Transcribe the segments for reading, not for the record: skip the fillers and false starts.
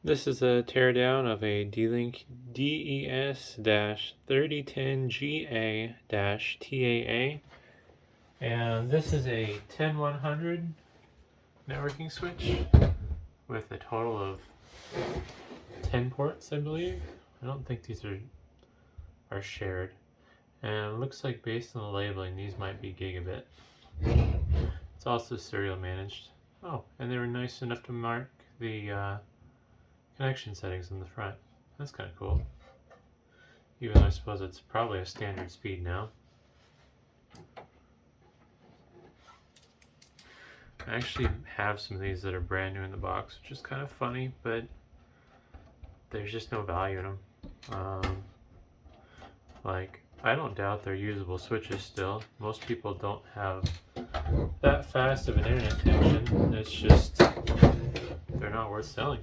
This is a teardown of a D-Link DES-3010GA-TAA, and this is a 10100 networking switch with a total of 10 ports, I believe. I don't think these are shared, and it looks like based on the labeling these might be gigabit. It's also serial managed. Oh, and they were nice enough to mark the connection settings in the front. That's kind of cool. Even though I suppose it's probably a standard speed now. I actually have some of these that are brand new in the box, which is kind of funny, but there's just no value in them. Like, I don't doubt they're usable switches still. Most people don't have that fast of an internet connection. It's just, they're not worth selling.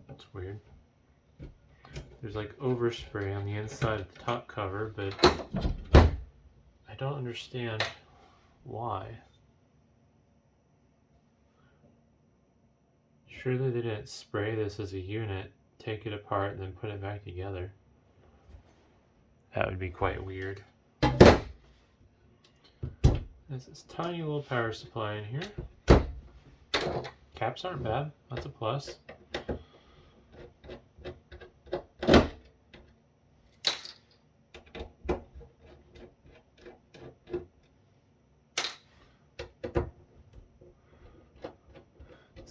That's weird. There's like overspray on the inside of the top cover, but I don't understand why. Surely they didn't spray this as a unit, take it apart, and then put it back together. That would be quite weird. There's this tiny little power supply in here. Caps aren't bad, that's a plus.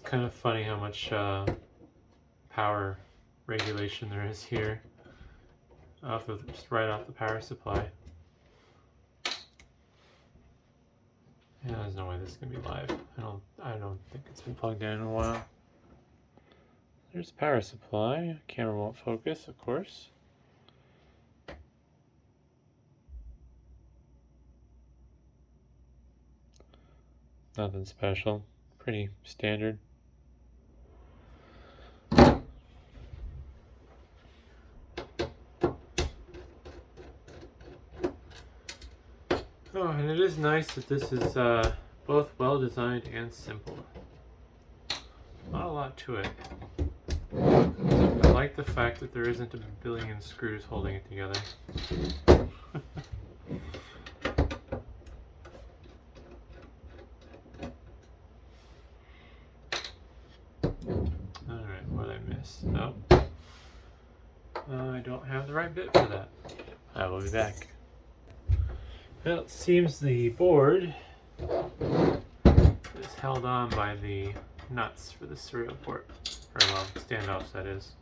Kind of funny how much power regulation there is here, just right off the power supply. Yeah, there's no way this is gonna be live. I don't think it's been plugged in a while. There's the power supply. Camera won't focus, of course. Nothing special. Pretty standard. Oh, and it is nice that this is both well designed and simple. Not a lot to it. I like the fact that there isn't a billion screws holding it together. Alright, what did I miss? Oh. I don't have the right bit for that. I will be back. Well, it seems the board is held on by the nuts for the serial port. Or, well, standoffs, that is.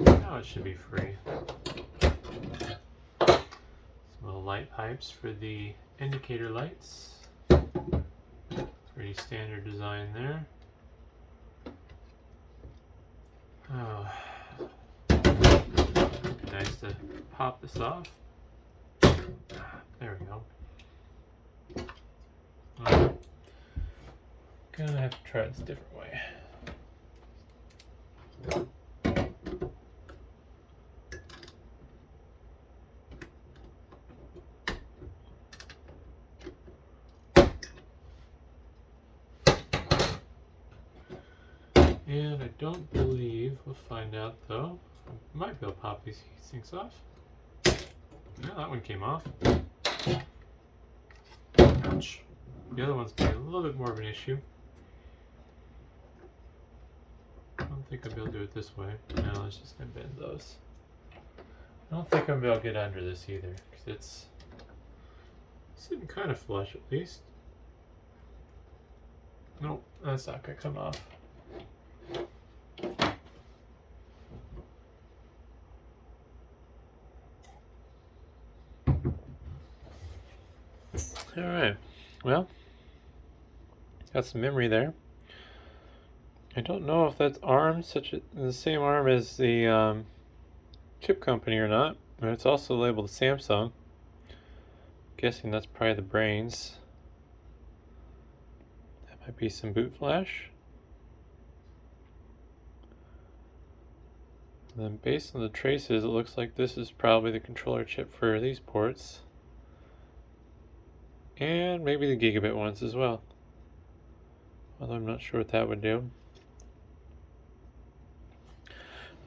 Now it should be free. Some little light pipes for the indicator lights. Pretty standard design there. Oh. Nice to pop this off. There we go. Gonna have to try this a different way. And I don't believe, we'll find out though, I might be able to pop these heat sinks off. Yeah, that one came off. Ouch. The other one's getting a little bit more of an issue. I don't think I'll be able to do it this way. No, it's just going to bend those. I don't think I'll be able to get under this either, because it's sitting kind of flush at least. Nope, that's not going to come off. Alright, well, got some memory there. I don't know if that's ARM, the same ARM as the chip company or not, but it's also labeled Samsung. Guessing that's probably the brains. That might be some boot flash. And then based on the traces, it looks like this is probably the controller chip for these ports. And maybe the gigabit ones as well. Although I'm not sure what that would do.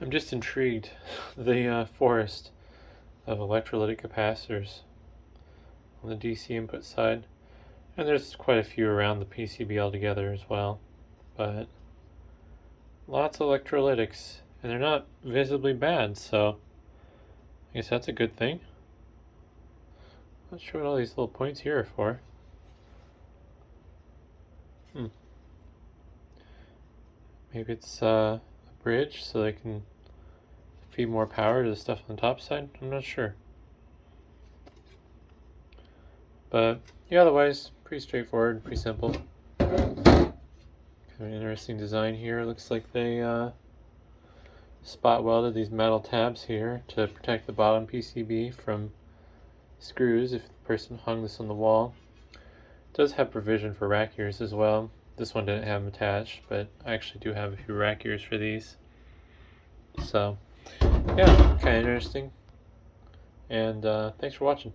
I'm just intrigued. The forest of electrolytic capacitors on the DC input side. And there's quite a few around the PCB altogether as well. But lots of electrolytics. And they're not visibly bad, so I guess that's a good thing. Not sure what all these little points here are for. Maybe it's a bridge so they can feed more power to the stuff on the top side. I'm not sure. But yeah, otherwise, pretty straightforward, pretty simple. Kind of an interesting design here. Looks like they spot welded these metal tabs here to protect the bottom PCB from screws if the person hung this on the wall. It does have provision for rack ears as well. This one didn't have them attached, but I actually do have a few rack ears for these. So, yeah, kind of interesting. And thanks for watching.